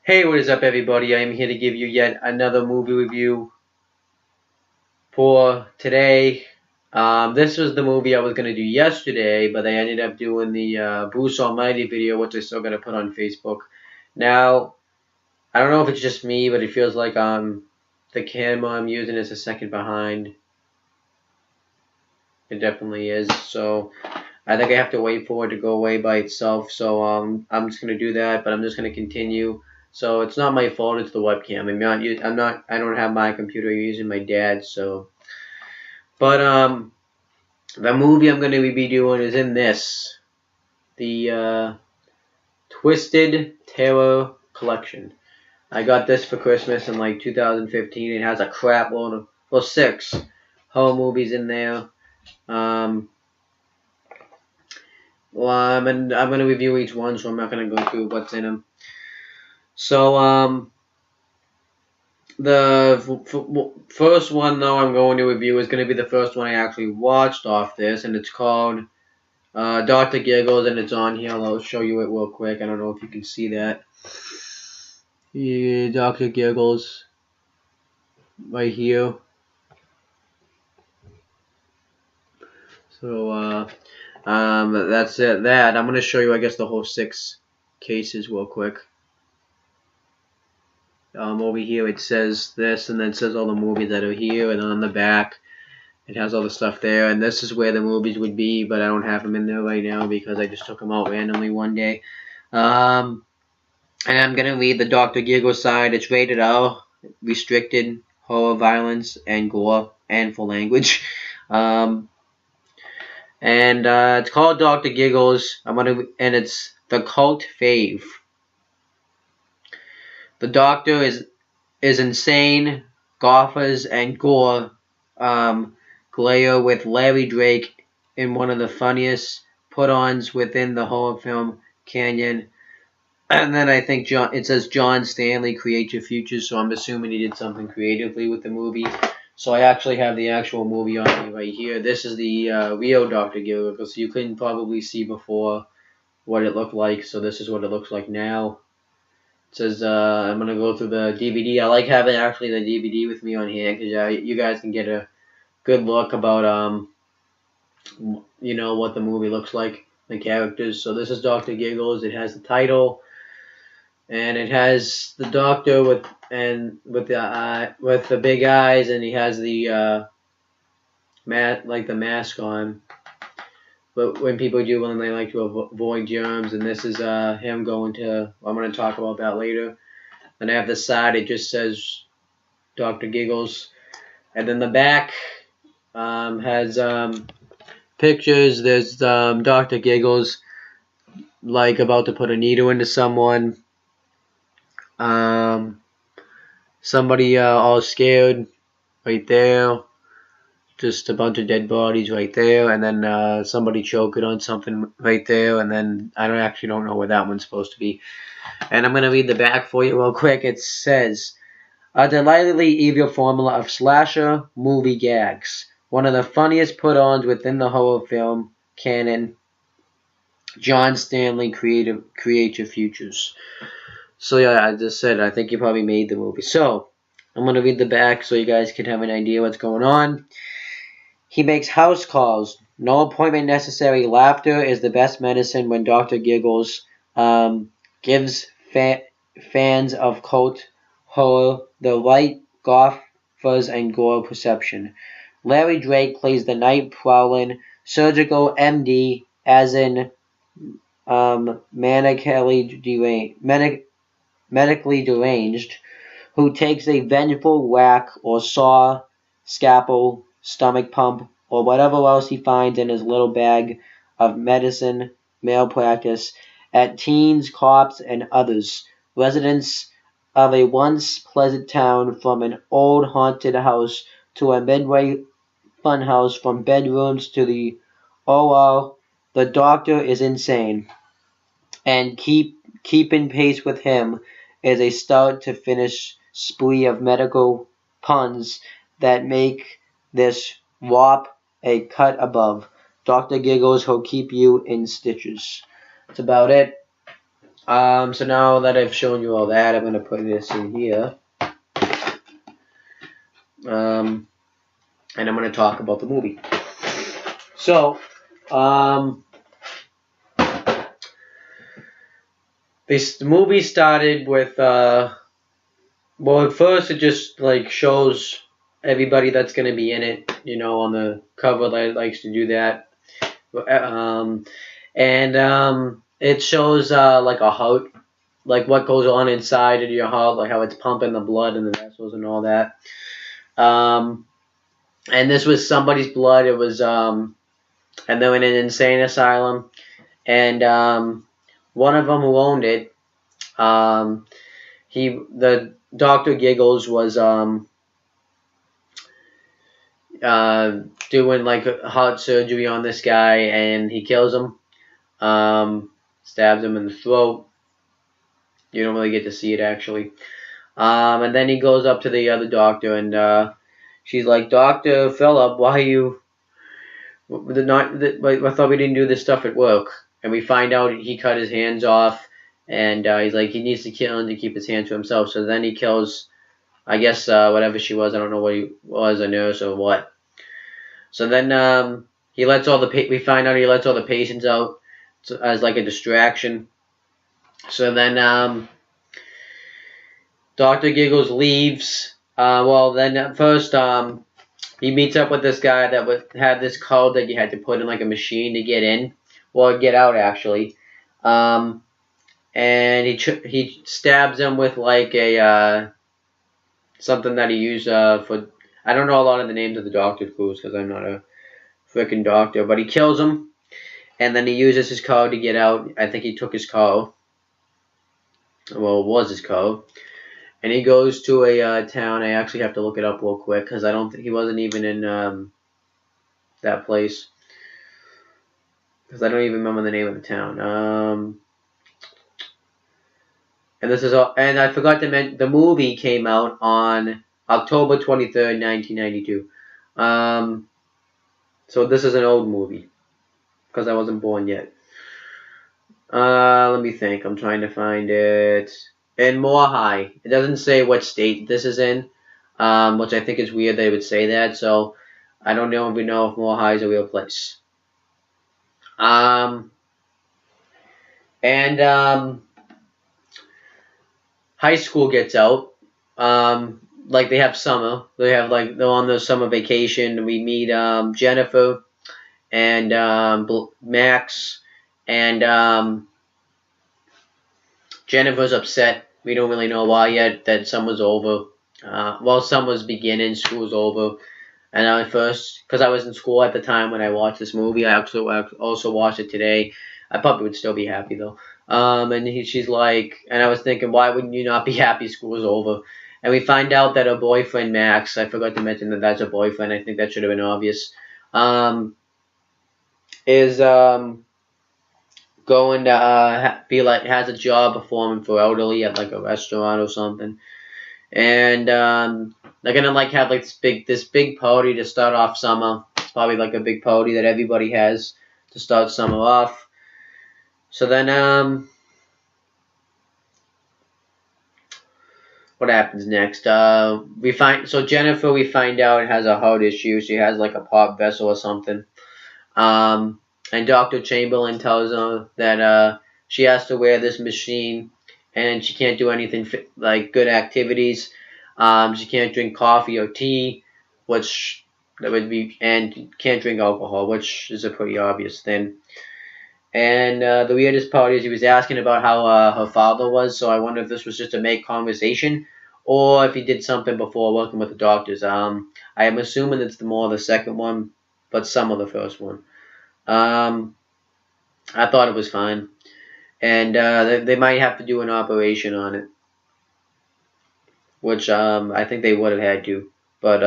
Hey, what is up, everybody? I am here to give you yet another movie review for today. This was the movie I was going to do yesterday, but I ended up doing the Bruce Almighty video, which I'm still going to put on Facebook. Now, I don't know if it's just me, but it feels like the camera I'm using is a second behind. It definitely is. So I think I have to wait for it to go away by itself. So I'm just going to do that, but I'm just going to continue. So it's not my fault, it's the webcam. I don't have my computer, I'm using my dad's, so. But, the movie I'm going to be doing is in this. The, Twisted Terror Collection. I got this for Christmas in, like, 2015. It has a crap load of, well, 6 horror movies in there. Well, I'm going to review each one, so I'm not going to go through what's in them. So, the first one, though, I'm going to review is going to be the first one I actually watched off this, and it's called Dr. Giggles, and it's on here. I'll show you it real quick. I don't know if you can see that. Yeah, Dr. Giggles, right here. So, that's it. I'm going to show you, I guess, the whole 6 cases real quick. Over here it says this, and then it says all the movies that are here, and on the back it has all the stuff there, and this is where the movies would be, but I don't have them in there right now because I just took them out randomly one day. And I'm going to read the Dr. Giggles side. It's rated R, restricted, horror, violence, and gore, and full language. And it's called Dr. Giggles, and it's the cult fave. The Doctor is insane, golfers, and gore, glare with Larry Drake in one of the funniest put-ons within the horror film canon. And then I think it says John Stanley create your future, so I'm assuming he did something creatively with the movie. So I actually have the actual movie on me right here. This is the real Dr. Giggles, so you couldn't probably see before what it looked like, so this is what it looks like now. It says, I'm going to go through the DVD. I like having actually the DVD with me on here because you guys can get a good look about, you know, what the movie looks like, the characters. So this is Dr. Giggles. It has the title, and it has the doctor with the big eyes, and he has the the mask on. But when people do one, they like to avoid germs, and this is him going to. I'm going to talk about that later. Then I have the side. It just says Dr. Giggles, and then the back has pictures. There's Dr. Giggles, like about to put a needle into someone. Somebody all scared, right there. Just a bunch of dead bodies right there, and then somebody choking on something right there, and then I actually don't know where that one's supposed to be. And I'm going to read the back for you real quick. It says, a delightfully evil formula of slasher movie gags. One of the funniest put-ons within the horror film canon. John Stanley create your futures. So yeah, I just said, I think you probably made the movie. So, I'm going to read the back so you guys can have an idea what's going on. He makes house calls. No appointment necessary. Laughter is the best medicine when Dr. Giggles gives fans of cult horror the right fuzz and gore perception. Larry Drake plays the night prowling surgical MD, as in medically deranged, who takes a vengeful whack or saw, scalpel, stomach pump, or whatever else he finds in his little bag of medicine malpractice at teens, cops, and others, residents of a once pleasant town, from an old haunted house to a midway funhouse, from bedrooms to the OR. The doctor is insane, and keeping pace with him is a start to finish spree of medical puns that make this WAP a cut above. Dr. Giggles will keep you in stitches. That's about it. So now that I've shown you all that, I'm gonna put this in here. And I'm gonna talk about the movie. So, the movie started with well, at first it just like shows everybody that's gonna be in it, on the cover. That it likes to do that. And it shows like a heart, like what goes on inside of your heart, like how it's pumping the blood and the vessels and all that. And this was somebody's blood. It was and they were in an insane asylum, and one of them who owned it, the Dr. Giggles was doing like a heart surgery on this guy, and he kills him, stabs him in the throat. You don't really get to see it actually. And then he goes up to the other doctor, and she's like, "Dr. Phillip, why are you? I thought we didn't do this stuff at work." And we find out he cut his hands off, and he's like, he needs to kill him to keep his hands to himself. So then he kills, I guess, whatever she was. I don't know what he was, a nurse or what. So then he lets all the we find out he lets all the patients out as like a distraction. So then Dr. Giggles leaves. Well, then at first he meets up with this guy that had this code that you had to put in like a machine to get in, or get out actually. And he stabs him with like a something that he used for. I don't know a lot of the names of the doctor clues because I'm not a freaking doctor, but he kills him, and then he uses his code to get out. I think he took his code. Well, it was his code. And he goes to a town. I actually have to look it up real quick because I don't think he wasn't even in that place, because I don't even remember the name of the town. And this is all. And I forgot to mention the movie came out on October 23rd, 1992. So this is an old movie because I wasn't born yet. Let me think. I'm trying to find it. In Moorhigh. It doesn't say what state this is in, which I think is weird they would say that. So I don't know if we know if Moorhigh is a real place. And high school gets out. Like they have summer. They have like they're on their summer vacation. We meet Jennifer and Max, and Jennifer's upset. We don't really know why yet that summer's over. Well, summer's beginning, school's over. And I first, because I was in school at the time when I watched this movie, I also watched it today. I probably would still be happy though. She's like, and I was thinking, why wouldn't you not be happy school's over? And we find out that her boyfriend Max, I forgot to mention that that's her boyfriend. I think that should have been obvious. Is going to be like has a job performing for elderly at like a restaurant or something, and they're gonna like have like this big party to start off summer. It's probably like a big party that everybody has to start summer off. So then what happens next? We find Jennifer, we find out, has a heart issue. She has like a pop vessel or something. And Dr. Chamberlain tells her that she has to wear this machine, and she can't do anything like good activities. She can't drink coffee or tea, which that would be, and can't drink alcohol, which is a pretty obvious thing. And the weirdest part is he was asking about how her father was, so I wonder if this was just to make conversation, or if he did something before working with the doctors. I am assuming it's more the second one, but some of the first one. I thought it was fine, and they might have to do an operation on it, which I think they would have had to. But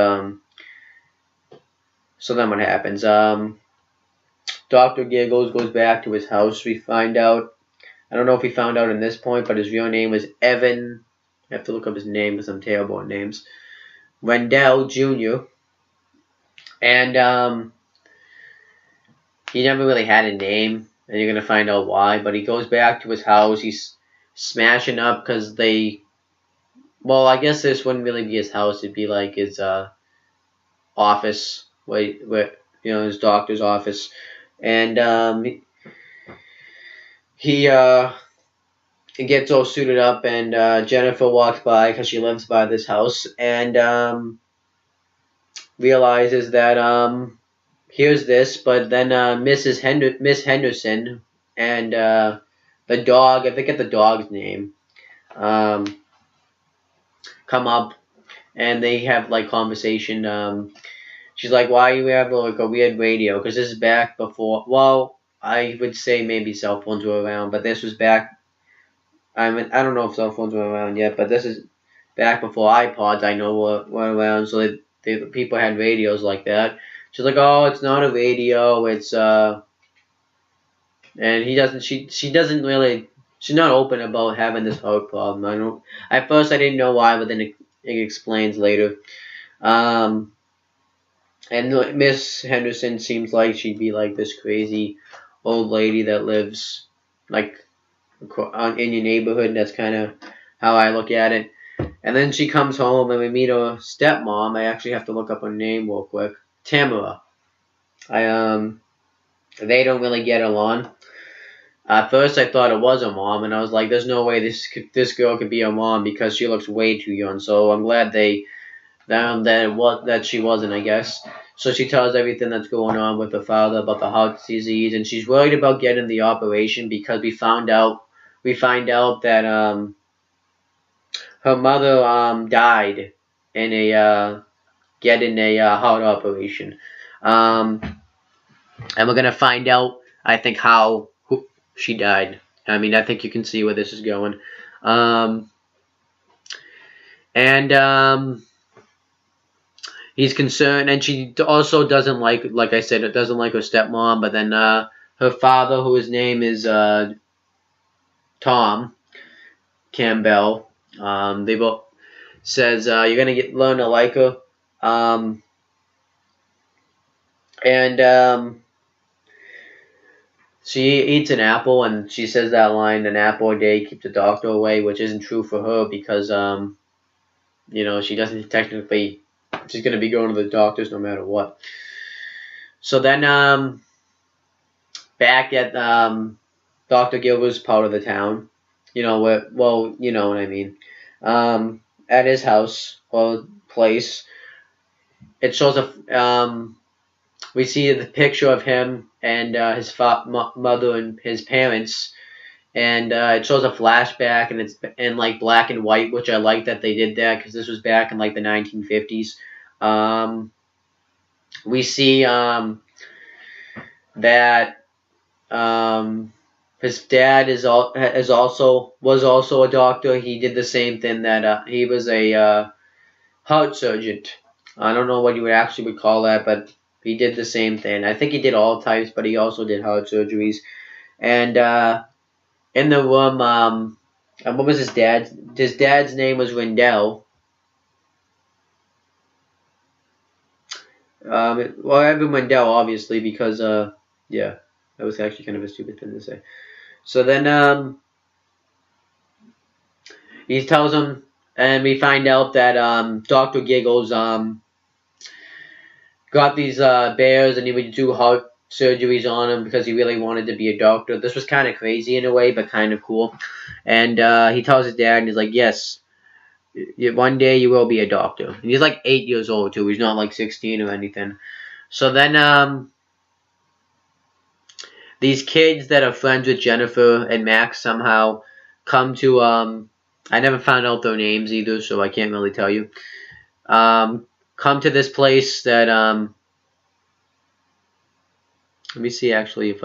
so then what happens? Dr. Giggles goes back to his house. We find out. I don't know if we found out in this point, but his real name was Evan. I have to look up his name because I'm terrible at names. Rendell Jr. And he never really had a name, and you're gonna find out why. But he goes back to his house. smashing up because they. Well, I guess this wouldn't really be his house. It'd be like his office, where his doctor's office, and he gets all suited up, and Jennifer walks by because she lives by this house, and realizes that here's this, but then Miss Henderson and the dog, I forget the dog's name, come up, and they have like conversation. She's like, "Why you have like a weird radio?" Because this is back before. Well, I would say maybe cell phones were around, but this was back. I mean, I don't know if cell phones were around yet, but this is back before iPods. I know were around, so people had radios like that. She's like, "Oh, it's not a radio. It's and he doesn't. She doesn't really. She's not open about having this heart problem. I don't. At first, I didn't know why, but then it explains later. And Miss Henderson seems like she'd be like this crazy old lady that lives like in your neighborhood. That's kind of how I look at it. And then she comes home and we meet her stepmom. I actually have to look up her name real quick. Tamara. They don't really get along. At first I thought it was her mom, and I was like, there's no way this girl could be her mom because she looks way too young. So I'm glad they found that she wasn't, I guess. So she tells everything that's going on with her father about the heart disease, and she's worried about getting the operation because we find out that her mother died in getting a heart operation, and we're gonna find out, I think, how she died. I mean, I think you can see where this is going, and he's concerned, and she also doesn't like I said, doesn't like her stepmom. But then her father, whose name is Tom Campbell, they both says you're gonna learn to like her, and she eats an apple, and she says that line, "An apple a day keeps the doctor away," which isn't true for her because she doesn't technically. She's gonna be going to the doctors no matter what. So then, back at Dr. Gilbert's part of the town, you know what I mean. At his house or place, it shows we see the picture of him and his mother and his parents, and it shows a flashback, and it's in like black and white, which I like that they did that because this was back in like the 1950s. We see that his dad was also a doctor. He did the same thing, that he was a heart surgeon. I don't know what you would call that, but he did the same thing. I think he did all types, but he also did heart surgeries. And in the room, what was his dad's? His dad's name was Rendell. Well, Evan Rendell, obviously, because yeah, that was actually kind of a stupid thing to say. So then he tells him, and we find out that Dr. Giggles got these bears, and he would do heart surgeries on them because he really wanted to be a doctor. This was kind of crazy in a way, but kind of cool. And he tells his dad, and he's like, "Yes, one day you will be a doctor." And he's like 8 years old too. He's not like 16 or anything. So then these kids that are friends with Jennifer and Max somehow come to I never found out their names either, so I can't really tell you. Come to this place that let me see actually if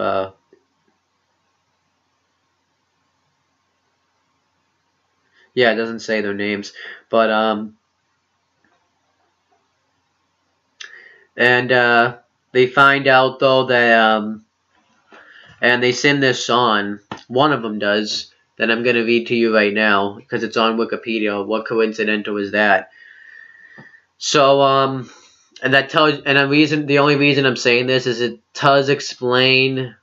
yeah, it doesn't say their names, but and they find out though that and they send this on. One of them does, that I'm gonna read to you right now because it's on Wikipedia. What coincidental is that? So and that tells, and the only reason I'm saying this is it does explain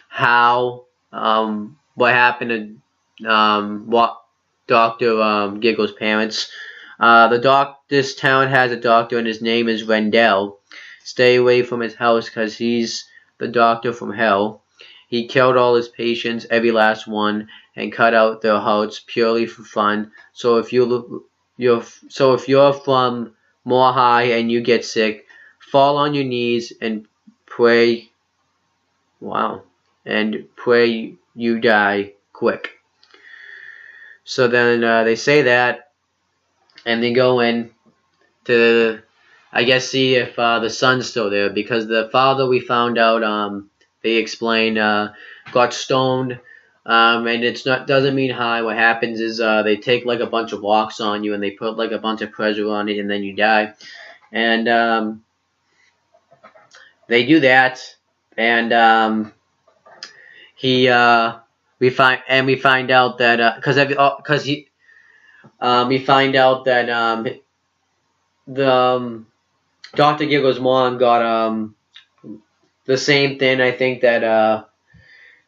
how what happened to what Dr. Giggles' parents. This town has a doctor and his name is Rendell. Stay away from his house because he's the doctor from hell. He killed all his patients, every last one, and cut out their hearts purely for fun. So if you're from more high and you get sick, fall on your knees and pray. Wow, and pray you die quick. So then they say that, and they go in to, I guess, see if the son's still there, because the father, we found out, they explain, got stoned, and it's not, doesn't mean high. What happens is they take like a bunch of rocks on you and they put like a bunch of pressure on it and then you die. And they do that, and he we find out that because he we find out that the Dr. Giggle's mom got the same thing, I think, that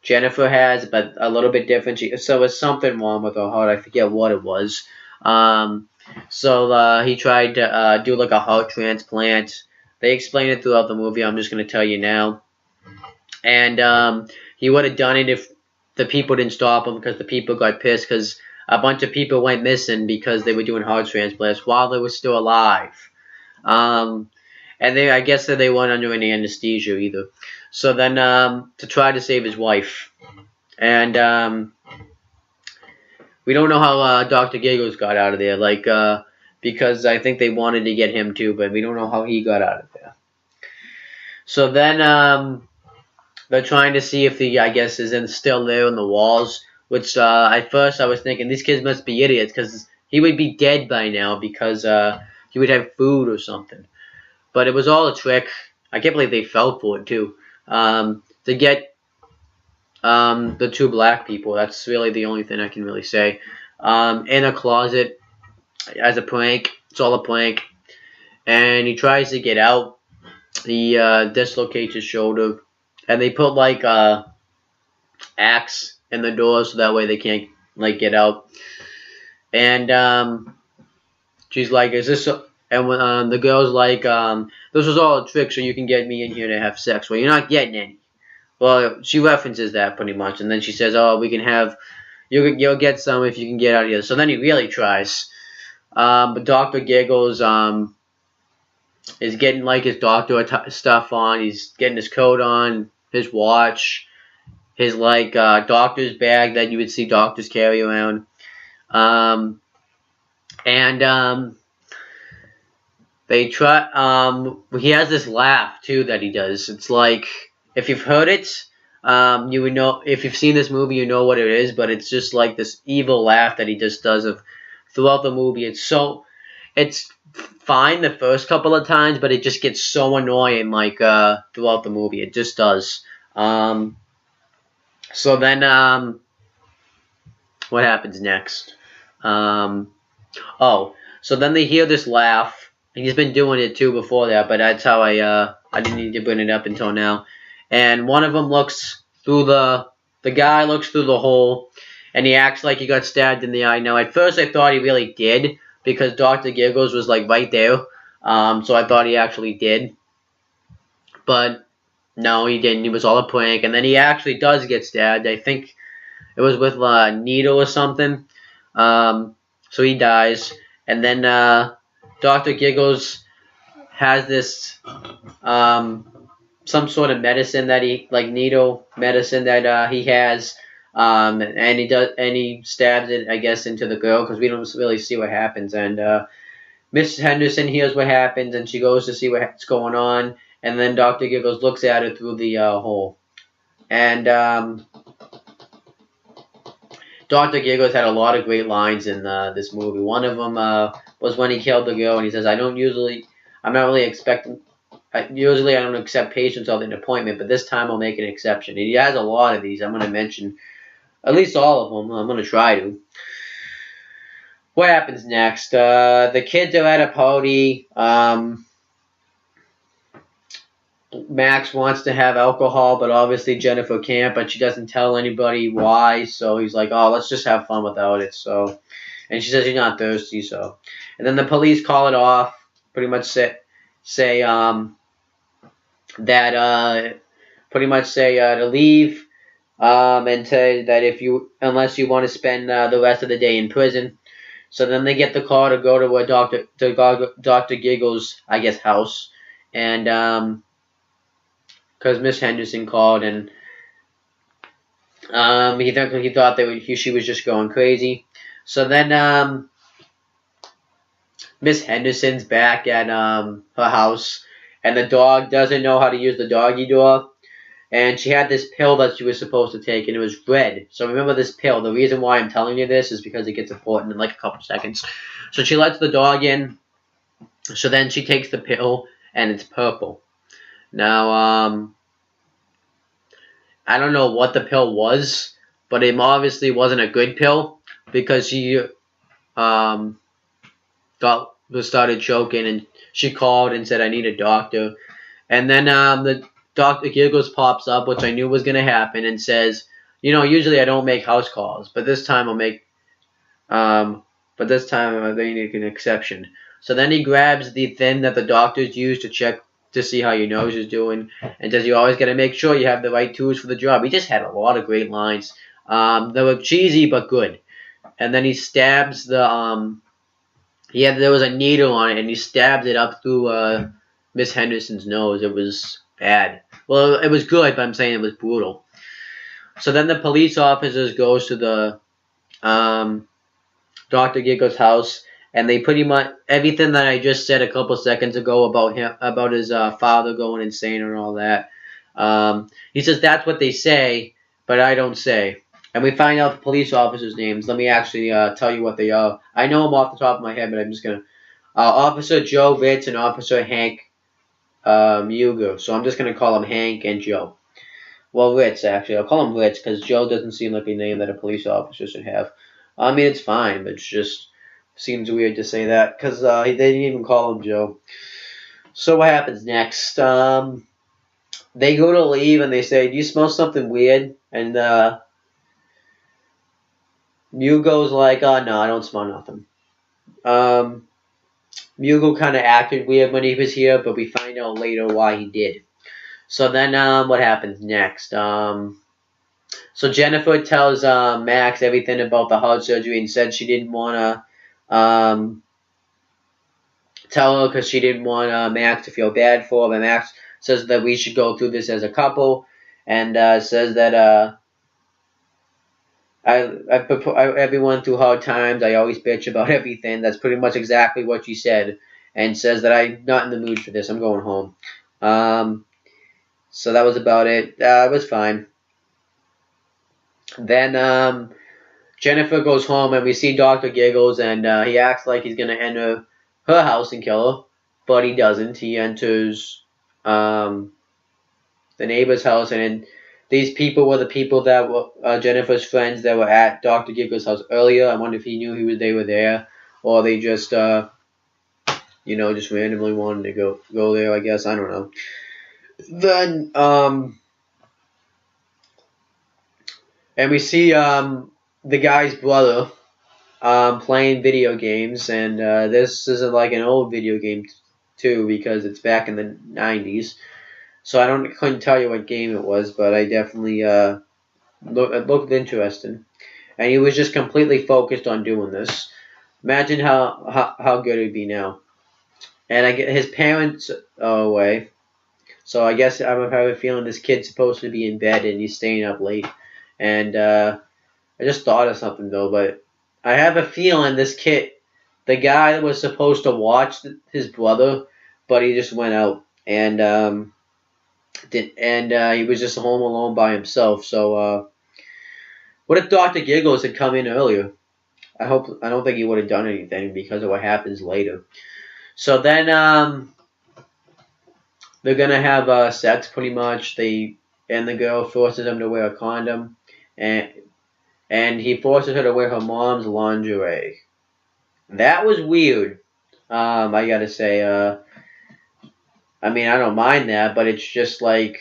Jennifer has, but a little bit different. So it's something wrong with her heart. I forget what it was. So he tried to do like a heart transplant. They explain it throughout the movie. I'm just going to tell you now. And he would have done it if the people didn't stop him, because the people got pissed because a bunch of people went missing because they were doing heart transplants while they were still alive. And I guess that they weren't under any anesthesia either. So then to try to save his wife. And we don't know how Dr. Giggles got out of there, like because I think they wanted to get him too, but we don't know how he got out of there. So then they're trying to see if the, I guess, is still there in the walls, which at first I was thinking these kids must be idiots because he would be dead by now because he would have food or something. But it was all a trick. I can't believe they fell for it too. To get the two black people, that's really the only thing I can really say. In a closet as a prank. It's all a prank. And he tries to get out. He dislocates his shoulder. And they put like axe in the door so that way they can't like get out. And she's like, "Is this?" And when the girl's like, "This was all a trick so you can get me in here to have sex." Well, you're not getting any. Well, she references that pretty much, and then she says, "Oh, we can have, you'll get some if you can get out of here." So then he really tries. But Dr. Giggles is getting like his doctor stuff on. He's getting his coat on, his watch, his like doctor's bag that you would see doctors carry around. And they try. He has this laugh too that he does. It's like, if you've heard it, you would know. If you've seen this movie, you know what it is. But it's just like this evil laugh that he just does throughout the movie. It's fine the first couple of times, but it just gets so annoying like throughout the movie. It just does. So then what happens next? So then they hear this laugh. And he's been doing it too before that, but that's how I didn't need to bring it up until now. And one of them looks through the guy looks through the hole, and he acts like he got stabbed in the eye. Now, at first I thought he really did, because Dr. Giggles was like right there. So I thought he actually did. But no, he didn't. He was all a prank. And then he actually does get stabbed. I think it was with a needle or something. So he dies. And then Dr. Giggles has this some sort of medicine that he, like needle medicine that he has, and he stabs it, I guess, into the girl, because we don't really see what happens. And Miss Henderson hears what happens, and she goes to see what's going on, and then Dr. Giggles looks at her through the hole. And Dr. Giggles had a lot of great lines in this movie. One of them was when he killed the girl, and he says, usually I don't accept patients without an appointment, but this time I'll make an exception. And he has a lot of these. I'm going to mention at least all of them. I'm going to try to. What happens next? The kids are at a party. Max wants to have alcohol, but obviously Jennifer can't, but she doesn't tell anybody why. So he's like, "Oh, let's just have fun without it." So, and she says she's not thirsty. So, and then the police call it off. Pretty much say that pretty much say to leave, and say that unless you want to spend the rest of the day in prison. So then they get the call to go to a Dr. Giggles, I guess, house, and because Miss Henderson called, and he thought she was just going crazy. So then Miss Henderson's back at her house, and the dog doesn't know how to use the doggy door. And she had this pill that she was supposed to take, and it was red. So remember this pill. The reason why I'm telling you this is because it gets important in like a couple seconds. So she lets the dog in. So then she takes the pill, and it's purple. Now, I don't know what the pill was, but it obviously wasn't a good pill because she started choking, and she called and said, "I need a doctor." And then the Dr. Giggles pops up, which I knew was going to happen, and says, usually I don't make house calls, but this time I'll make, but this time they make an exception. So then he grabs the thing that the doctors use to check to see how your nose is doing, and says you always got to make sure you have the right tools for the job. He just had a lot of great lines. They were cheesy but good. And then he stabs the there was a needle on it, and he stabbed it up through Miss Henderson's nose. It was bad. Well, it was good, but I'm saying it was brutal. So then the police officers goes to the Dr. Giggles' house, and they pretty much everything that I just said a couple seconds ago about his father going insane and all that. He says that's what they say, but I don't say. And we find out the police officers' names. Let me actually tell you what they are. I know them off the top of my head, but I'm just gonna Officer Joe Ritz and Officer Hank Muger. So I'm just gonna call them Hank and Joe. Well, Ritz actually. I'll call him Ritz because Joe doesn't seem like a name that a police officer should have. I mean, it's fine, but it just seems weird to say that because they didn't even call him Joe. So what happens next? They go to leave and they say, "Do you smell something weird?" And Mugo's like, "Oh no, I don't smell nothing." Mugo kind of acted weird when he was here, but we find out later why he did. So then, what happens next? So Jennifer tells Max everything about the heart surgery and said she didn't want to tell her because she didn't want Max to feel bad for her. But Max says that we should go through this as a couple, and says that I put everyone through hard times. I always bitch about everything. That's pretty much exactly what she said, and says that I'm not in the mood for this. I'm going home. So that was about it. It was fine. Then Jennifer goes home, and we see Dr. Giggles, and he acts like he's gonna enter her house and kill her, but he doesn't. He enters the neighbor's house, and these people were the people that were Jennifer's friends that were at Dr. Giggles' house earlier. I wonder if he knew they were there, or they just just randomly wanted to go there. I guess I don't know. Then and we see the guy's brother playing video games, and this is like an old video game too because it's back in the 90s. So I couldn't tell you what game it was, but I definitely it looked interesting, and he was just completely focused on doing this. Imagine how good it'd be now. And I get his parents are away, so I guess I have a feeling this kid's supposed to be in bed and he's staying up late. And I just thought of something though, but I have a feeling this kid, the guy that was supposed to watch his brother, but he just went out and he was just home alone by himself. So what if Dr. Giggles had come in earlier? I don't think he would have done anything because of what happens later. So then they're gonna have sex pretty much. And the girl forces him to wear a condom, and he forces her to wear her mom's lingerie. That was weird. I gotta say, I mean, I don't mind that, but it's just like,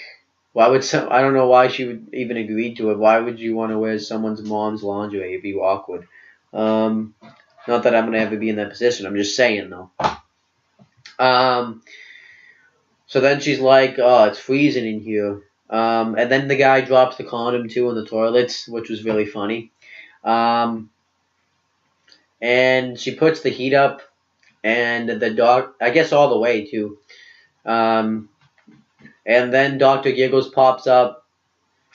why would I don't know why she would even agree to it. Why would you want to wear someone's mom's lingerie? It'd be awkward. Um, Not that I'm gonna ever be in that position. I'm just saying though. Um, so then she's like, "Oh, it's freezing in here." And then the guy drops the condom too in the toilets, which was really funny. Um, and she puts the heat up, and the dog, I guess, all the way too. Um, and then Doctor Giggles pops up,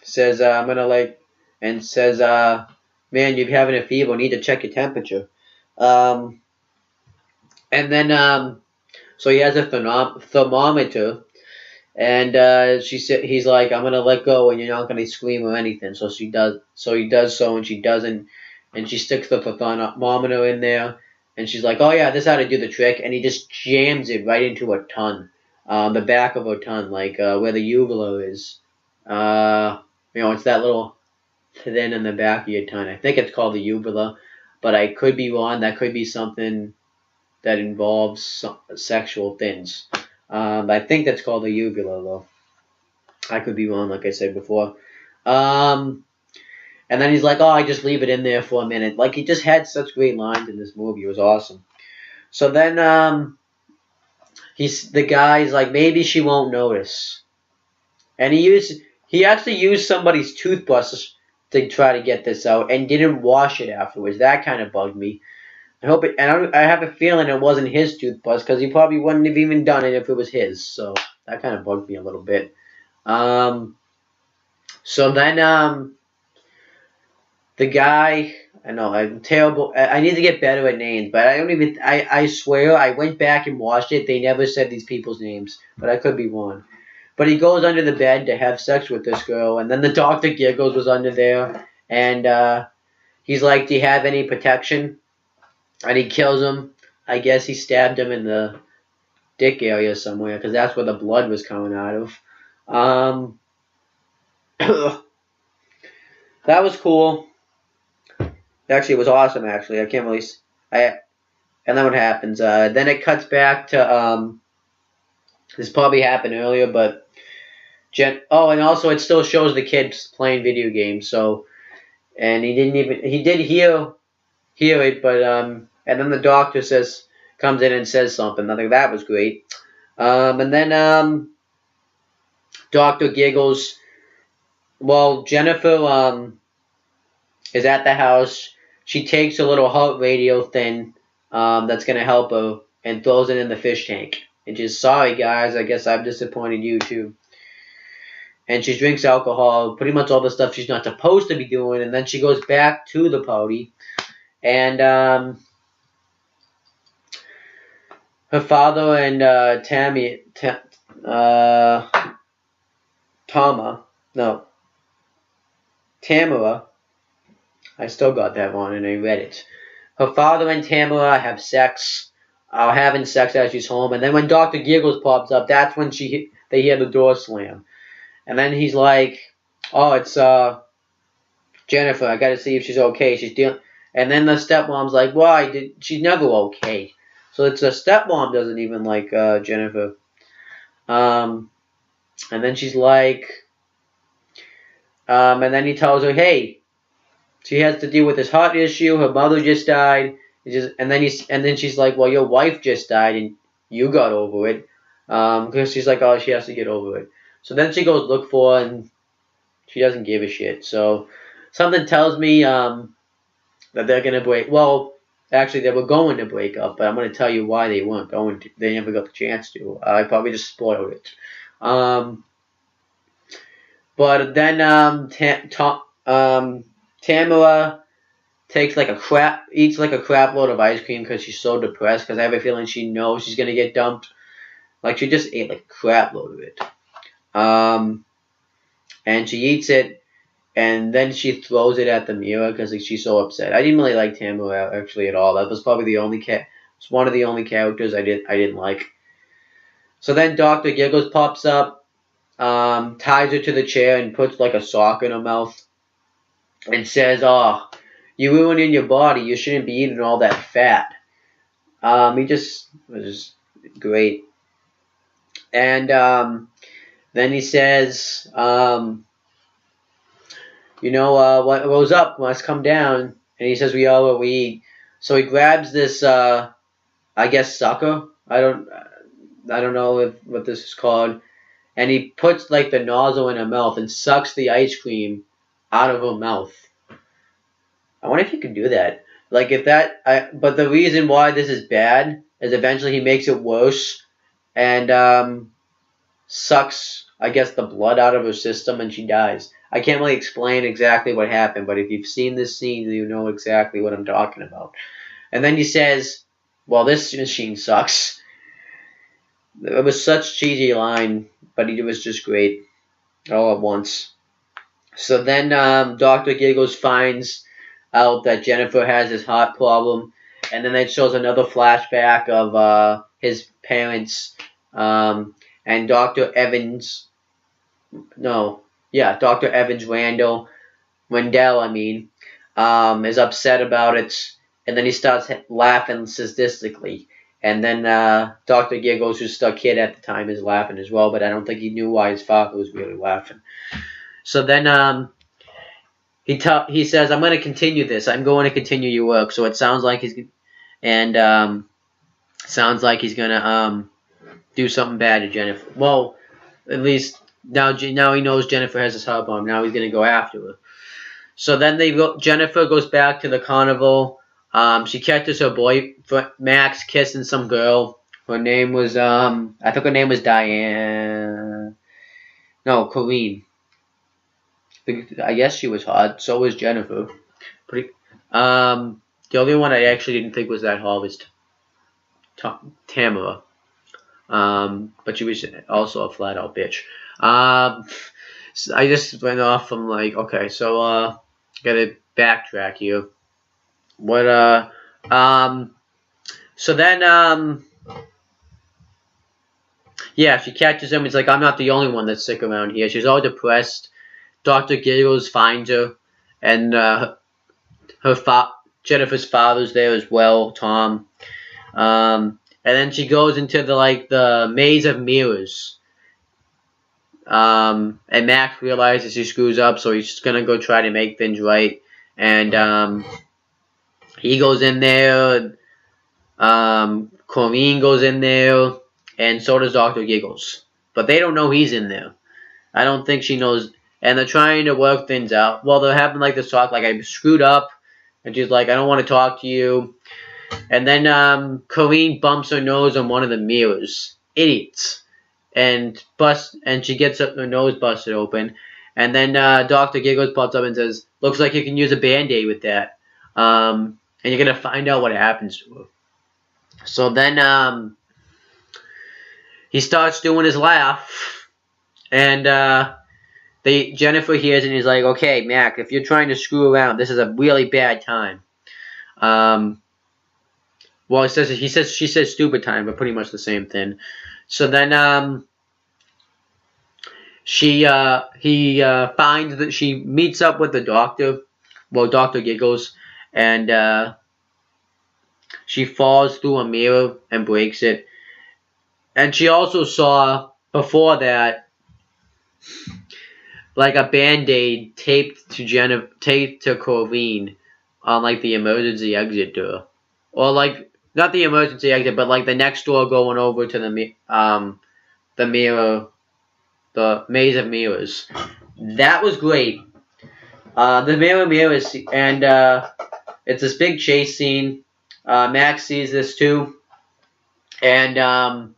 says, "I'm gonna like," and says, "Man, you're having a fever. Need to check your temperature." Um, and then so he has a thermometer. And he's like, "I'm gonna let go, and you're not gonna scream or anything." So she does. So he does so, and she doesn't. And she sticks the thermometer in there, and she's like, "Oh yeah, this ought to do the trick." And he just jams it right into her tongue, the back of her tongue, like where the uvula is. It's that little thin in the back of your tongue. I think it's called the uvula, but I could be wrong. That could be something that involves sexual things. I think that's called the uvula, though. I could be wrong, like I said before. Um, and then he's like, "Oh, I just leave it in there for a minute." Like, he just had such great lines in this movie. It was awesome. So then the guy's like, "Maybe she won't notice." And he actually used somebody's toothbrush to try to get this out and didn't wash it afterwards. That kind of bugged me. I hope it, and I have a feeling it wasn't his toothbrush because he probably wouldn't have even done it if it was his. So that kind of bugged me a little bit. Um, so then the guy, I know I'm terrible. I need to get better at names, but I don't even. I swear I went back and watched it. They never said these people's names, but I could be wrong. But he goes under the bed to have sex with this girl, and then the doctor Giggles was under there, and he's like, "Do you have any protection?" And he kills him. I guess he stabbed him in the dick area somewhere because that's where the blood was coming out of. Um, that was cool. Actually, it was awesome. Actually, I can't really. I and then what happens? Then it cuts back to this probably happened earlier, but Oh, and also it still shows the kids playing video games. So, and he did hear it, but and then the doctor comes in and says something. I think that was great. And then Doctor Giggles. Well, Jennifer is at the house. She takes a little heart radio thing that's gonna help her and throws it in the fish tank. And she's sorry, guys. I guess I've disappointed you too. And she drinks alcohol, pretty much all the stuff she's not supposed to be doing. And then she goes back to the party, and her father and Tamara. I still got that wrong, and I read it. Her father and Tamara have sex, having sex as she's home, and then when Doctor Giggles pops up, that's when they hear the door slam, and then he's like, "Oh, it's Jennifer. I got to see if she's okay. She's dealing." And then the stepmom's like, "Why? She's never okay." So it's a stepmom doesn't even like Jennifer. And then she's like, and then he tells her, "Hey, she has to deal with this heart issue. Her mother just died." And then she's like, "Well, your wife just died, and you got over it." Because she's like, "Oh, she has to get over it." So then she goes look for her, and she doesn't give a shit. So something tells me that they're gonna break. Well, actually, they were going to break up, but I'm gonna tell you why they weren't going to. They never got the chance to. I probably just spoiled it. But then Tamara eats like a crap load of ice cream because she's so depressed. Because I have a feeling she knows she's gonna get dumped. Like she just ate like a crap load of it. And she eats it, and then she throws it at the mirror because like, she's so upset. I didn't really like Tamara actually at all. That was probably the only It's one of the only characters I didn't like. So then Doctor Giggles pops up, ties her to the chair, and puts like a sock in her mouth, and says, "Oh, you're ruining your body. You shouldn't be eating all that fat." He just was great. And then he says, what goes up must come down. And he says, we all what we eat. So he grabs this, I guess, sucker. I don't know what this is called. And he puts like the nozzle in her mouth and sucks the ice cream out of her mouth. I wonder if he can do that. Like if that, but the reason why this is bad is eventually he makes it worse and sucks, I guess, the blood out of her system and she dies. I can't really explain exactly what happened, but if you've seen this scene, you know exactly what I'm talking about. And then he says, well, this machine sucks. It was such cheesy line, but it was just great all at once. So then Dr. Giggles finds out that Jennifer has this heart problem, and then it shows another flashback of his parents and Dr. Evans. Dr. Evans Randall, is upset about it, and then he starts laughing sadistically. And then Dr. Giggles, who's still a kid at the time, is laughing as well, but I don't think he knew why his father was really laughing. So then he says, I'm going to continue this. I'm going to continue your work. So it sounds like he's going to do something bad to Jennifer. Well, at least now he knows Jennifer has this heart bomb. Now he's going to go after her. So then Jennifer goes back to the carnival. She catches her boyfriend Max kissing some girl. Her name was I think her name was Diane. No, Colleen. I guess she was hot. So was Jennifer. The only one I actually didn't think was that hot was Tamara. But she was also a flat out bitch. So I just went off from like, okay, so gotta backtrack here. So then she catches him. He's like, I'm not the only one that's sick around here. She's all depressed. Dr. Giggles finds her, and Jennifer's father's there as well, Tom. And then she goes into the maze of mirrors. And Max realizes he screws up, so he's just gonna go try to make things right. And he goes in there. Corrine goes in there, and so does Dr. Giggles. But they don't know he's in there. I don't think she knows. And they're trying to work things out. Well, they're having this talk, like, I screwed up. And she's like, I don't want to talk to you. And then Corrine bumps her nose on one of the mirrors. Idiots. And she gets her nose busted open. And then Dr. Giggles pops up and says, looks like you can use a Band-Aid with that. And you're going to find out what happens to her. So then he starts doing his laugh. And Jennifer hears it and he's like, okay, Mac, if you're trying to screw around, this is a really bad time. Well, she says stupid time, but pretty much the same thing. So then he finds that she meets up with the doctor, Dr. Giggles, and she falls through a mirror and breaks it. And she also saw before that like a Band-Aid taped to Corrine on the emergency exit door, or not the emergency exit, but the next door going over to the mirror, the maze of mirrors. That was great. The mirrors, and it's this big chase scene. Max sees this too, and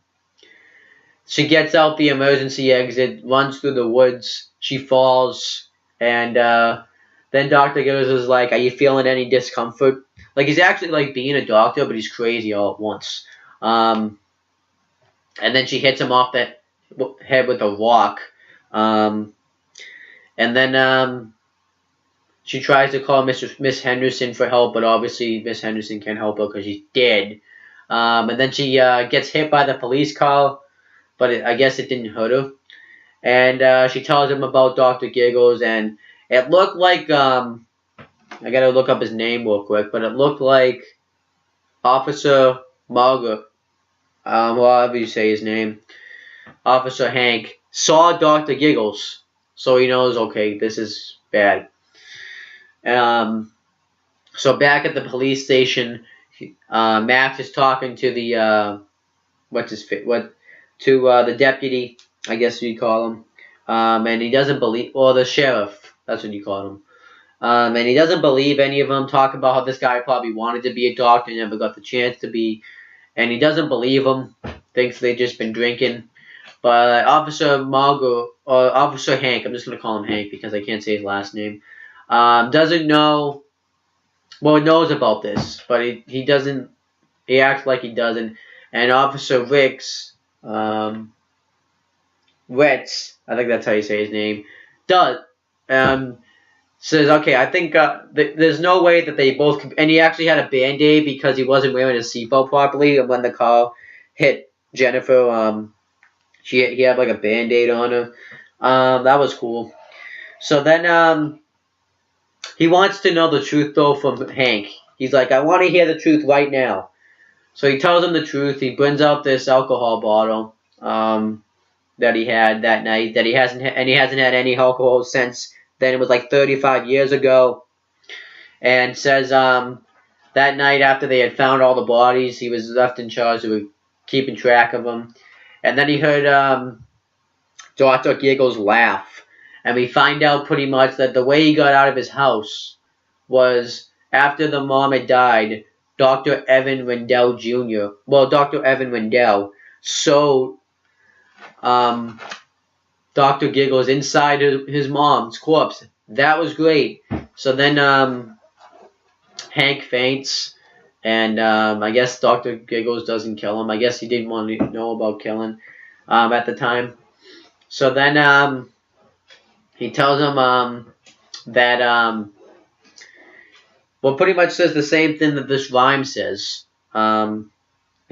she gets out the emergency exit, runs through the woods. She falls, and then Dr. Giggles is like, are you feeling any discomfort? He's actually being a doctor, but he's crazy all at once. And then she hits him off the head with a rock. And then she tries to call Miss Henderson for help, but obviously Miss Henderson can't help her because she's dead. And then she gets hit by the police car, but I guess it didn't hurt her. And she tells him about Dr. Giggles, and it looked like, I gotta look up his name real quick, but it looked like Officer Margaret, however you say his name. Officer Hank saw Dr. Giggles, so he knows, okay, this is bad. So back at the police station, Max is talking to the the deputy, I guess you'd call him, and he doesn't believe, or the sheriff, that's what you call him, and he doesn't believe any of them. Talk about how this guy probably wanted to be a doctor, never got the chance to be, and he doesn't believe them. Thinks they've just been drinking. But Officer Hank, I'm just gonna call him Hank because I can't say his last name, doesn't know. Well, he knows about this, but he doesn't. He acts like he doesn't. And Officer Ritz, I think that's how you say his name, does. Says, okay, I think there's no way that they both could, and he actually had a Band-Aid because he wasn't wearing his seatbelt properly when the car hit Jennifer. He had like a Band-Aid on her. That was cool. So then he wants to know the truth though from Hank. He's like, I want to hear the truth right now. So he tells him the truth. He brings out this alcohol bottle that he had that night. That he hasn't had any alcohol since then. It was like 35 years ago. And says that night after they had found all the bodies, he was left in charge of keeping track of them. And then he heard Dr. Giggles laugh. And we find out pretty much that the way he got out of his house was after the mom had died, Dr. Evan Rendell Jr. Well, Dr. Evan Rendell sewed Dr. Giggles inside his mom's corpse. That was great. So then Hank faints, and I guess Dr. Giggles doesn't kill him. I guess he didn't want to know about killing at the time. So then he tells him that pretty much says the same thing that this rhyme says, and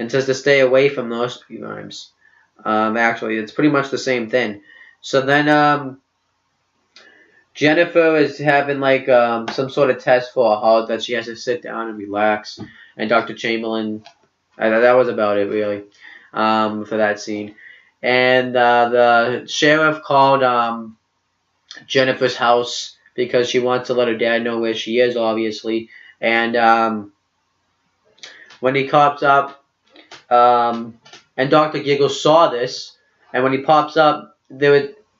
says to stay away from those rhymes. Actually, it's pretty much the same thing. So then Jennifer is having like some sort of test for a heart that she has to sit down and relax. And Dr. Chamberlain, that was about it really for that scene. And the sheriff called Jennifer's house because she wants to let her dad know where she is, obviously. And when he pops up, and Dr. Giggles saw this, and when he pops up,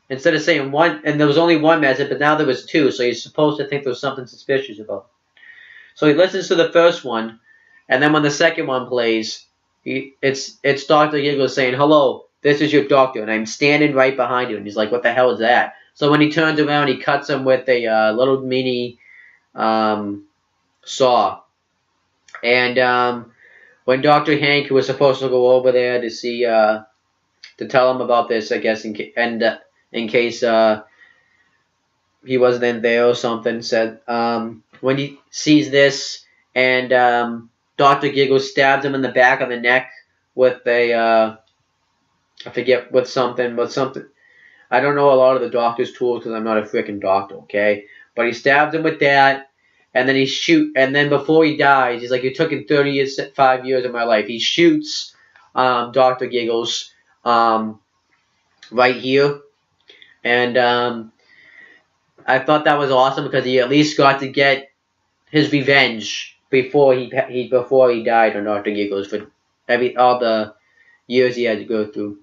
instead of saying one, and there was only one message, but now there was two, so he's supposed to think there was something suspicious about it. So he listens to the first one, and then when the second one plays, it's Dr. Giggles saying, "Hello, this is your doctor, and I'm standing right behind you." And he's like, "What the hell is that?" So when he turns around, he cuts him with a little mini saw. And when Dr. Hank, who was supposed to go over there to see, to tell him about this, I guess, in case he wasn't in there or something, said when he sees this, and Dr. Giggles stabs him in the back of the neck with a I forget with something. I don't know a lot of the doctor's tools because I'm not a freaking doctor, okay? But he stabs him with that, and then and then before he dies, he's like, "You took in 35 years of my life." He shoots Dr. Giggles right here, and I thought that was awesome because he at least got to get his revenge before he died on Dr. Giggles for all the years he had to go through.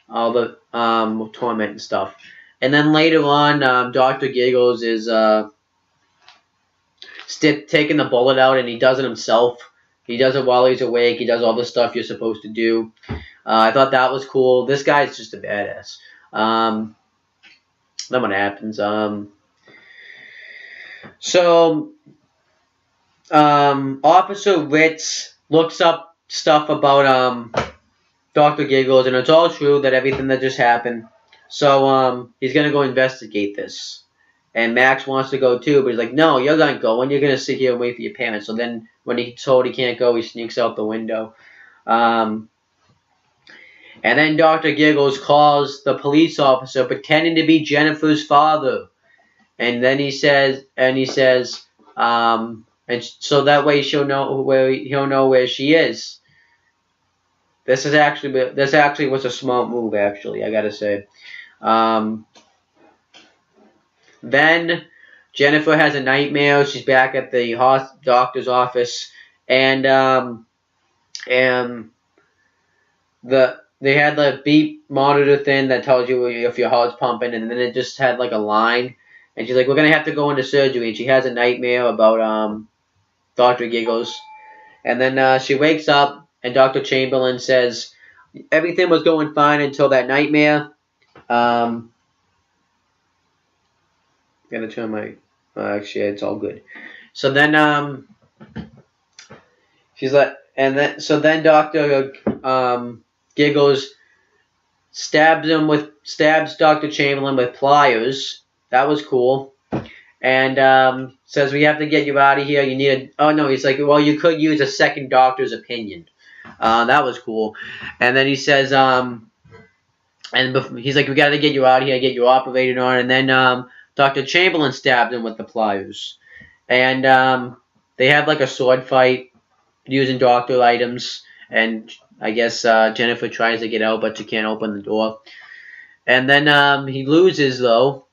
All the torment and stuff. And then later on, Dr. Giggles is taking the bullet out, and he does it himself. He does it while he's awake. He does all the stuff you're supposed to do. I thought that was cool. This guy's just a badass. Then what happens? So Officer Ritz looks up stuff about Dr. Giggles, and it's all true, that everything that just happened. So he's going to go investigate this. And Max wants to go too, but he's like, "No, you're not going. You're going to sit here and wait for your parents." So then when he's told he can't go, he sneaks out the window. And then Dr. Giggles calls the police officer pretending to be Jennifer's father. And then he says, and so that way he'll know where she is. This actually was a smart move. Actually, I gotta say. Then Jennifer has a nightmare. She's back at the doctor's office, and they had the beep monitor thing that tells you if your heart's pumping, and then it just had like a line, and she's like, "We're gonna have to go into surgery," and she has a nightmare about Dr. Giggles, and then she wakes up, and Dr. Chamberlain says everything was going fine until that nightmare. Gonna turn my actually it's all good. So then she's like, and then Dr. Giggles stabs Dr. Chamberlain with pliers. That was cool. And says, "We have to get you out of here. You need a..." Oh no, he's like, "Well, you could use a second doctor's opinion." That was cool. And then he says, he's like, "We got to get you out of here, get you operated on." And then Dr. Chamberlain stabbed him with the pliers. And they have like a sword fight using doctor items. And I guess Jennifer tries to get out, but she can't open the door. And then he loses, though.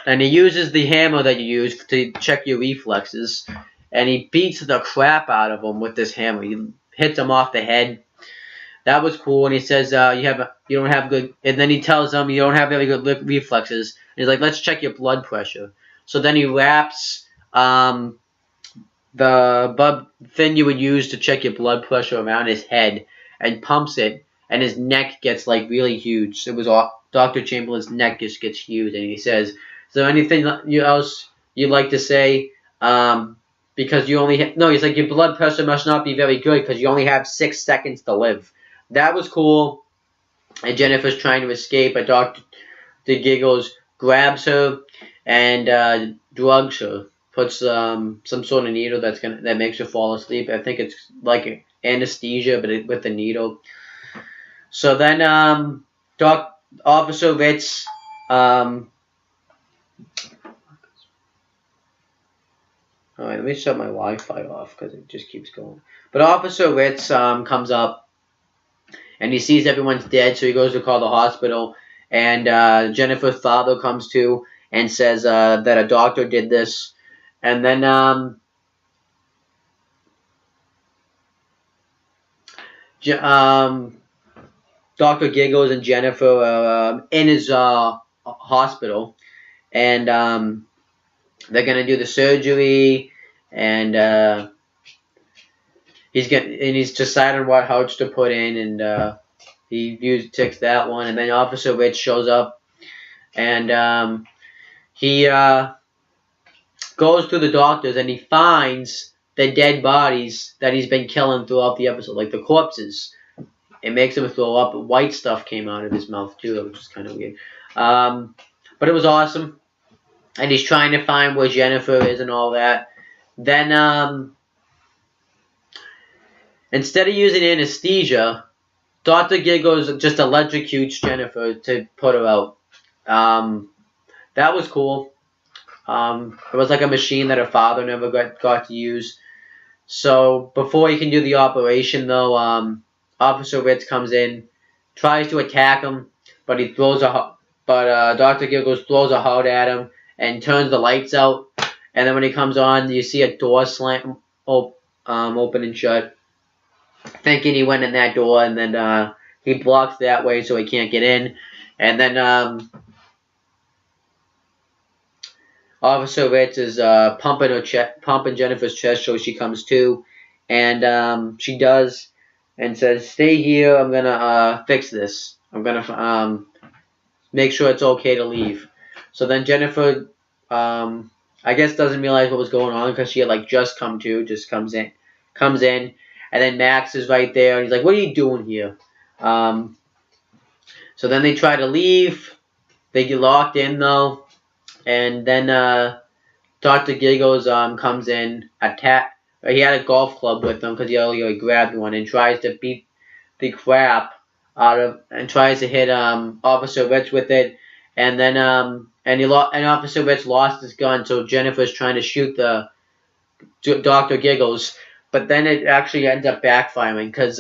And he uses the hammer that you use to check your reflexes. And he beats the crap out of him with this hammer. He hits him off the head. That was cool. And he says, you don't have good... And then he tells him you don't have very good reflexes. And he's like, "Let's check your blood pressure." So then he wraps the thing you would use to check your blood pressure around his head and pumps it. And his neck gets like really huge. It was Dr. Chamberlain's neck just gets huge. And he says, "Is there anything else you'd like to say? Because you only no." He's like, "Your blood pressure must not be very good because you only have 6 seconds to live." That was cool. And Jennifer's trying to escape, but Dr. Giggles grabs her and drugs her. Puts some sort of needle that makes her fall asleep. I think it's like anesthesia, but with the needle. So then Officer Ritz alright, let me shut my Wi-Fi off because it just keeps going. But Officer Ritz comes up and he sees everyone's dead, so he goes to call the hospital. And Jennifer's father comes to and says that a doctor did this. And then Dr. Giggles and Jennifer are in his hospital, and they're gonna do the surgery, and he's deciding what hearts to put in, and he ticks that one, and then Officer Rich shows up, and he goes to the doctors, and he finds the dead bodies that he's been killing throughout the episode, like the corpses. It makes him throw up. White stuff came out of his mouth too, which is kind of weird. But it was awesome. And he's trying to find where Jennifer is and all that. Then, instead of using anesthesia, Dr. Giggles just electrocutes Jennifer to put her out. That was cool. It was like a machine that her father never got to use. So before he can do the operation, though, Officer Ritz comes in, tries to attack him, but Dr. Giggles throws a heart at him and turns the lights out. And then when he comes on, you see a door slam open and shut, thinking he went in that door, and then he blocks that way so he can't get in. And then Officer Ritz is pumping Jennifer's chest so she comes to, and she does, and says, "Stay here. I'm gonna fix this. I'm gonna make sure it's okay to leave." So then Jennifer, I guess, doesn't realize what was going on because she had like just come to, just comes in, and then Max is right there, and he's like, "What are you doing here?" So then they try to leave. They get locked in though. And then Dr. Giggles comes in, he had a golf club with him because he already grabbed one, and tries to beat the crap out of, and tries to hit Officer Ritz with it, and then and Officer Ritz lost his gun, so Jennifer's trying to shoot the Dr. Giggles, but then it actually ends up backfiring because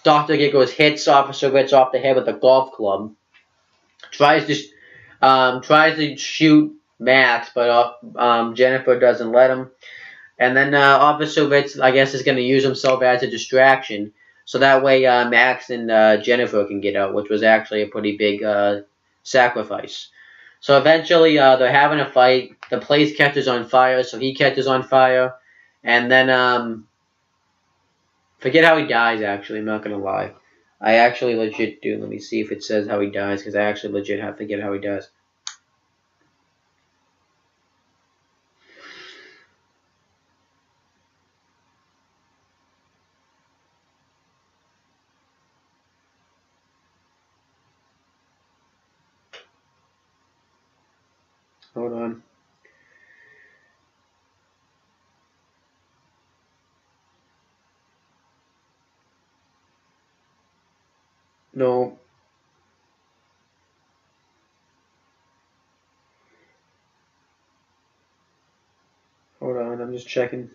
Dr. Giggles hits Officer Ritz off the head with a golf club. Tries to shoot Max, but Jennifer doesn't let him. And then Officer Ritz, I guess, is going to use himself as a distraction. So that way Max and Jennifer can get out, which was actually a pretty big sacrifice. So eventually they're having a fight. The place catches on fire, so he catches on fire. And then, forget how he dies, actually. I'm not going to lie. I actually legit do. Let me see if it says how he dies, because I actually legit have to forget how he dies. Hold on. No. Hold on, I'm just checking.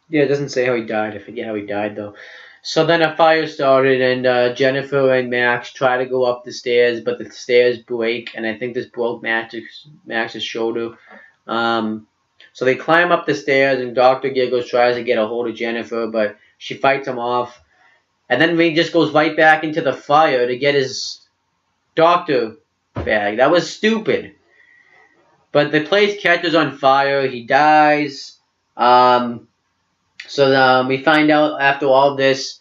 Yeah, it doesn't say how he died. I forget how he died, though. So then a fire started, and Jennifer and Max try to go up the stairs, but the stairs break, and I think this broke Max's shoulder. So they climb up the stairs, and Dr. Giggles tries to get a hold of Jennifer, but she fights him off. And then he just goes right back into the fire to get his doctor bag. That was stupid. But the place catches on fire. He dies. So we find out after all this,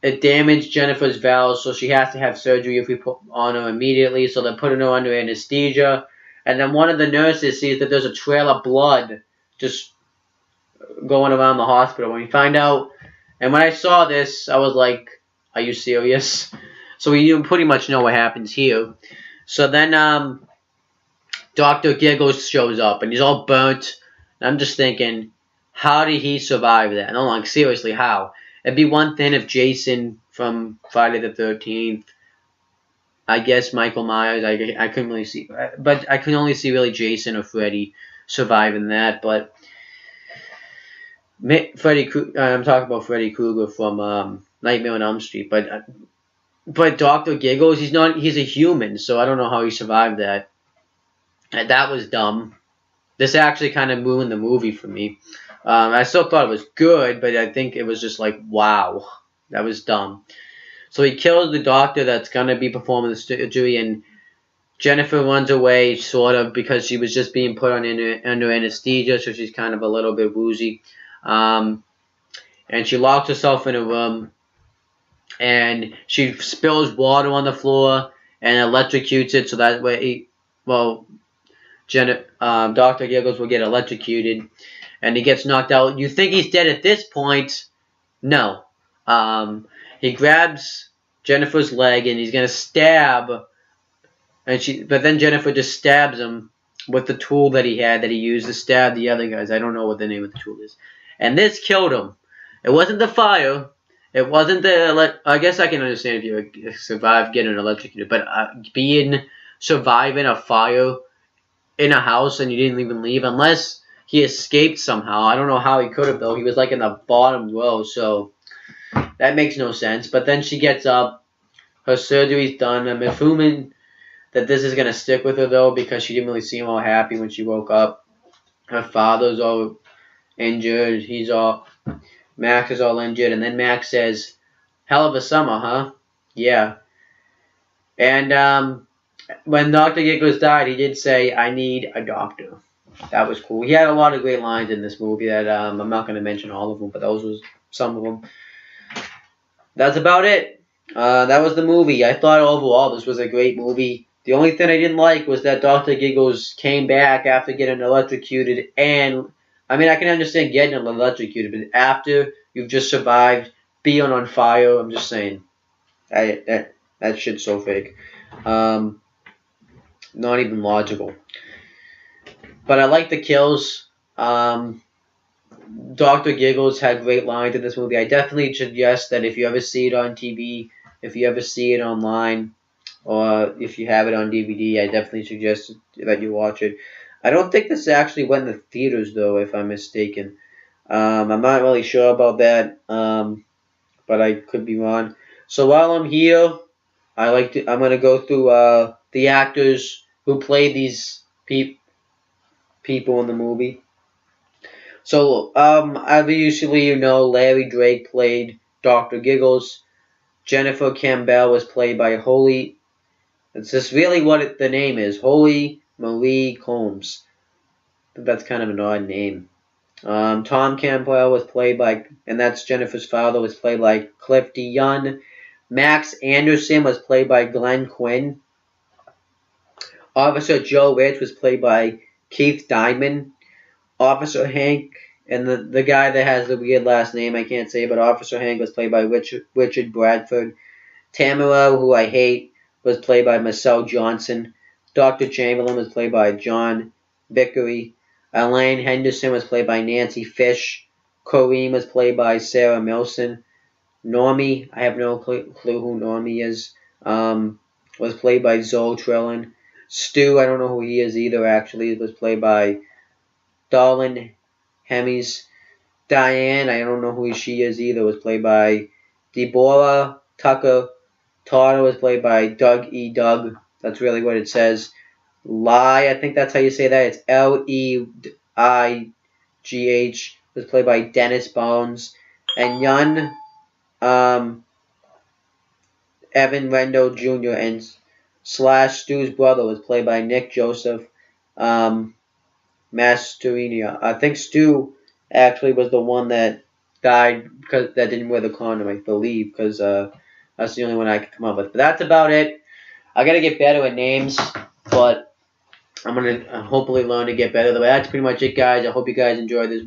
it damaged Jennifer's valves, so she has to have surgery if we put on her immediately. So they're putting her under anesthesia. And then one of the nurses sees that there's a trail of blood just going around the hospital. When we find out, and when I saw this, I was like, are you serious? So we pretty much know what happens here. So then Dr. Giggles shows up, and he's all burnt. And I'm just thinking, how did he survive that? No, like, seriously, how? It'd be one thing if Jason from Friday the 13th, I guess Michael Myers, I couldn't really see, but I can only see really Jason or Freddy surviving that. But I'm talking about Freddy Krueger from Nightmare on Elm Street. But Dr. Giggles, he's a human, so I don't know how he survived that. And that was dumb. This actually kind of ruined the movie for me. I still thought it was good, but I think it was just like, wow, that was dumb. So he kills the doctor that's going to be performing the surgery, and Jennifer runs away, sort of, because she was just being put under anesthesia, so she's kind of a little bit woozy. And she locks herself in a room, and she spills water on the floor and electrocutes it, so that way, Dr. Giggles will get electrocuted, and he gets knocked out. You think he's dead at this point? No. He grabs Jennifer's leg, and he's gonna stab, but then Jennifer just stabs him with the tool that he used to stab the other guys. I don't know what the name of the tool is. And this killed him. It wasn't the fire. It wasn't the I guess I can understand if you survive getting electrocuted, but surviving a fire in a house and you didn't even leave, unless he escaped somehow. I don't know how he could have, though. He was like in the bottom row, so that makes no sense. But then she gets up. Her surgery's done. I'm assuming that this is going to stick with her, though, because she didn't really seem all happy when she woke up. Her father's all injured. Max is all injured. And then Max says, hell of a summer, huh? Yeah. And when Dr. Giggles died, he did say, I need a doctor. That was cool. He had a lot of great lines in this movie that I'm not going to mention all of them, but those was some of them. That's about it. That was the movie. I thought overall this was a great movie. The only thing I didn't like was that Dr. Giggles came back after getting electrocuted, and I mean, I can understand getting electrocuted, but after you've just survived being on fire, I'm just saying, that shit's so fake. Not even logical. But I like the kills. Dr. Giggles had great lines in this movie. I definitely suggest that if you ever see it on TV, if you ever see it online, or if you have it on DVD, I definitely suggest that you watch it. I don't think this actually went in the theaters though, if I'm mistaken. I'm not really sure about that, but I could be wrong. So while I'm here, I'm gonna go through the actors who played these people in the movie. So obviously you know Larry Drake played Dr. Giggles. Jennifer Campbell was played by Holly. It's just really what the name is, Holly Marie Combs. That's kind of an odd name. Tom Campbell was played by, and that's Jennifer's father, was played by Cliff DeYoung. Max Anderson was played by Glenn Quinn. Officer Joe Rich was played by Keith Diamond. Officer Hank, and the guy that has the weird last name I can't say, but Officer Hank was played by Richard Bradford. Tamara, who I hate, was played by Marcel Johnson. Dr. Chamberlain was played by John Vickery. Elaine Henderson was played by Nancy Fish. Corrine was played by Sarah Milson. Normie, I have no clue who Normie is, was played by Zoe Trillin. Stu, I don't know who he is either, actually, was played by Darlin Hemies. Diane, I don't know who she is either, was played by Deborah Tucker. Tara was played by Doug E. Doug. That's really what it says. Lai, I think that's how you say that. It's Leigh, was played by Dennis Bones. And Yun, Evan Rendell Jr. and Slash Stu's brother was played by Nick Joseph Mastroianni. I think Stu actually was the one that died because that didn't wear the condom, I believe, because that's the only one I could come up with. But that's about it. I gotta get better at names, but I'm gonna hopefully learn to get better. But that's pretty much it, guys. I hope you guys enjoyed this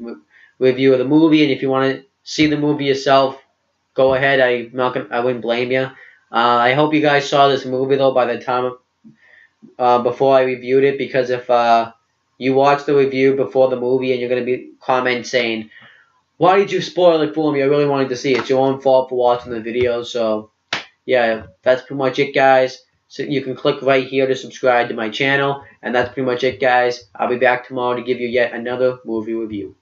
review of the movie, and if you want to see the movie yourself, go ahead. I wouldn't blame you. I hope you guys saw this movie though by the time before I reviewed it, because if you watch the review before the movie and you're gonna be comment saying, "Why did you spoil it for me? I really wanted to see it." It's your own fault for watching the video. So yeah, that's pretty much it, guys. So you can click right here to subscribe to my channel, and that's pretty much it, guys. I'll be back tomorrow to give you yet another movie review.